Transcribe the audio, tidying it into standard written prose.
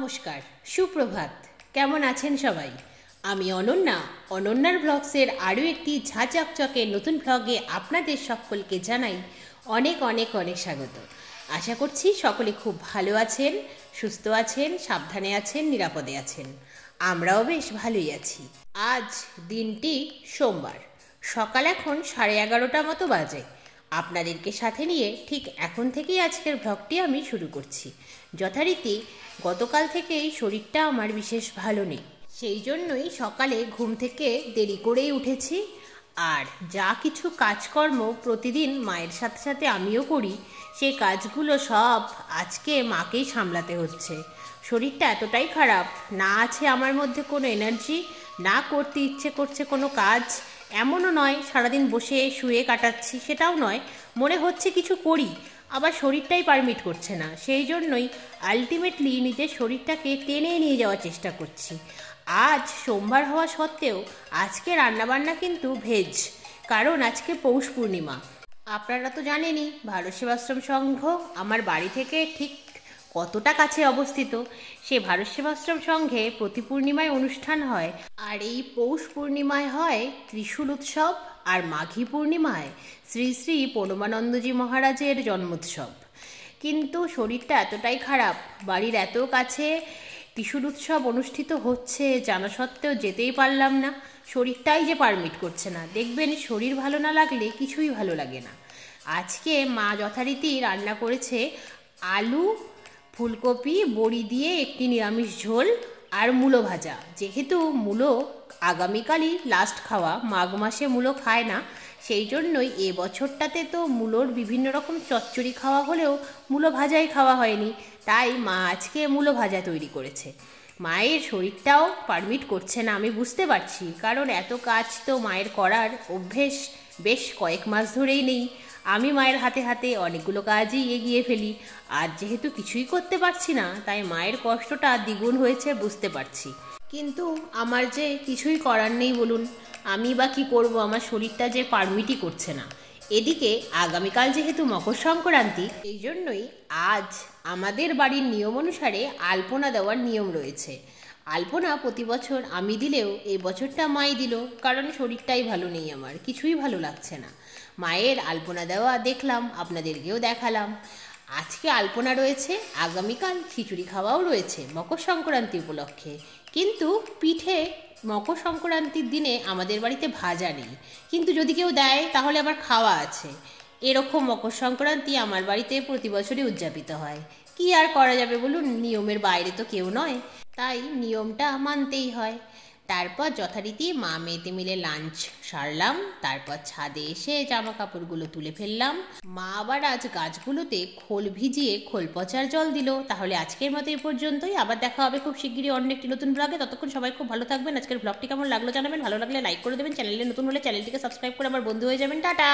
নমস্কার, সুপ্রভাত। কেমন আছেন সবাই? আমি অনন্যা, অনন্যার ব্লগসের আরও একটি ঝাঁচকচকে নতুন ব্লগে আপনাদের সকলকে জানাই অনেক অনেক অনেক স্বাগত। আশা করছি সকলে খুব ভালো আছেন, সুস্থ আছেন, সাবধানে আছেন, নিরাপদে আছেন। আমরাও বেশ ভালোই আছি। আজ দিনটি সোমবার, সকাল এখন 11:30 মতো বাজে। আপনাদেরকে সাথে নিয়ে ঠিক এখন থেকেই আজকের ব্লগটি আমি শুরু করছি। যথারীতি গতকাল থেকেই শরীরটা আমার বিশেষ ভালো নেই, সেই জন্যই সকালে ঘুম থেকে দেরি করেই উঠেছি। আর যা কিছু কাজকর্ম প্রতিদিন মায়ের সাথে সাথে আমিও করি, সেই কাজগুলো সব আজকে মাকেই সামলাতে হচ্ছে। শরীরটা এতটাই খারাপ, না আছে আমার মধ্যে কোনো এনার্জি, না করতে ইচ্ছে করছে কোনো কাজ। এমনও নয় সারাদিন বসে শুয়ে কাটাচ্ছি, সেটাও নয়, মনে হচ্ছে কিছু করি, আবার শরীরটাই পারমিট করছে না। সেই জন্যই আলটিমেটলি নিজের শরীরটাকে টেনে নিয়ে যাওয়ার চেষ্টা করছি। আজ সোমবার হওয়া সত্ত্বেও আজকে রান্নাবান্না কিন্তু ভেজ, কারণ আজকে পৌষ পূর্ণিমা। আপনারা তো জানেনই ভারত সেবাশ্রম সংঘ আমার বাড়ি থেকে ঠিক কতটা কাছে অবস্থিত। সে ভারত সেবাশ্রম সংঘে প্রতি পূর্ণিমায় অনুষ্ঠান হয়, আর এই পৌষ পূর্ণিমায় হয় ত্রিশূল উৎসব, আর মাঘী পূর্ণিমায় শ্রী শ্রী পরমানন্দজি মহারাজের জন্মোৎসব। কিন্তু শরীরটা এতটাই খারাপ, বাড়ির এত কাছে ত্রিশূল উৎসব অনুষ্ঠিত হচ্ছে জানা সত্ত্বেও যেতেই পারলাম না। শরীরটাই যে পারমিট করছে না। দেখবেন শরীর ভালো না লাগলে কিছুই ভালো লাগে না। আজকে মা যথারীতি রান্না করেছে আলু, ফুলকপি, বড়ি দিয়ে একটি নিরামিষ ঝোল আর মূলো ভাজা। যেহেতু মূলো আগামীকালই লাস্ট খাওয়া, মাঘ মাসে মূলো খায় না, সেই জন্যই এবছরটাতে তো মূলোর বিভিন্ন রকম চচ্চড়ি খাওয়া হলেও মূলো ভাজাই খাওয়া হয়নি, তাই মা আজকে মূলো ভাজা তৈরি করেছে। মায়ের শরীরটাও পারমিট করছে না, আমি বুঝতে পারছি, কারণ এত কাজ তো মায়ের করার অভ্যেস বেশ কয়েক মাস ধরেই নেই। আমি মায়ের হাতে হাতে অনেকগুলো কাজই এগিয়ে ফেলি, আর যেহেতু কিছুই করতে পারছি না, তাই মায়ের কষ্টটা দ্বিগুণ হয়েছে বুঝতে পারছি। কিন্তু আমার যে কিছুই করার নেই বলুন, আমি বা কী করব, আমার শরীরটা যে পারমিটই করছে না। এদিকে আগামীকাল যেহেতু মকর সংক্রান্তি, এই জন্যই আজ আমাদের বাড়ির নিয়ম অনুসারে আলপনা দেওয়ার নিয়ম রয়েছে। আলপনা প্রতি বছর আমি দিলেও এই বছরটা মাই দিল, কারণ শরীরটাই ভালো নেই, আমার কিছুই ভালো লাগছে না। মায়ের আলপনা দেওয়া দেখলাম, আপনাদেরকেও দেখালাম। আজকে আলপনা রয়েছে, আগামীকাল খিচুড়ি খাওয়াও রয়েছে মকর সংক্রান্তি উপলক্ষে। কিন্তু পিঠে মকর সংক্রান্তির দিনে আমাদের বাড়িতে ভাজা নেই, কিন্তু যদি কেউ দেয় তাহলে আবার খাওয়া আছে। এরকম মকর সংক্রান্তি আমার বাড়িতে প্রতি বছরই উদযাপিত হয়। কি আর করা যাবে বলুন, নিয়মের বাইরে তো কেউ নয়, তাই নিয়মটা মানতেই হয়। তারপর যথারীতি মা মেয়েতে মিলে লাঞ্চ সারলাম, তারপর ছাদে এসে জামা কাপড়গুলো তুলে ফেললাম। মা আবার আজ গাছগুলোতে খোল ভিজিয়ে খোল পচার জল দিল। তাহলে আজকের মতো এই পর্যন্তই, আবার দেখা হবে খুব শিগগিরই অন্য একটি নতুন ব্লগে। ততক্ষণ সবাই খুব ভালো থাকবেন। আজকের ব্লগটি কেমন লাগলো জানাবেন, ভালো লাগলে লাইক করে দেবেন, চ্যানেলে নতুন হলে চ্যানেলটিকে সাবস্ক্রাইব করে আমার বন্ধু হয়ে যাবেন। টাটা।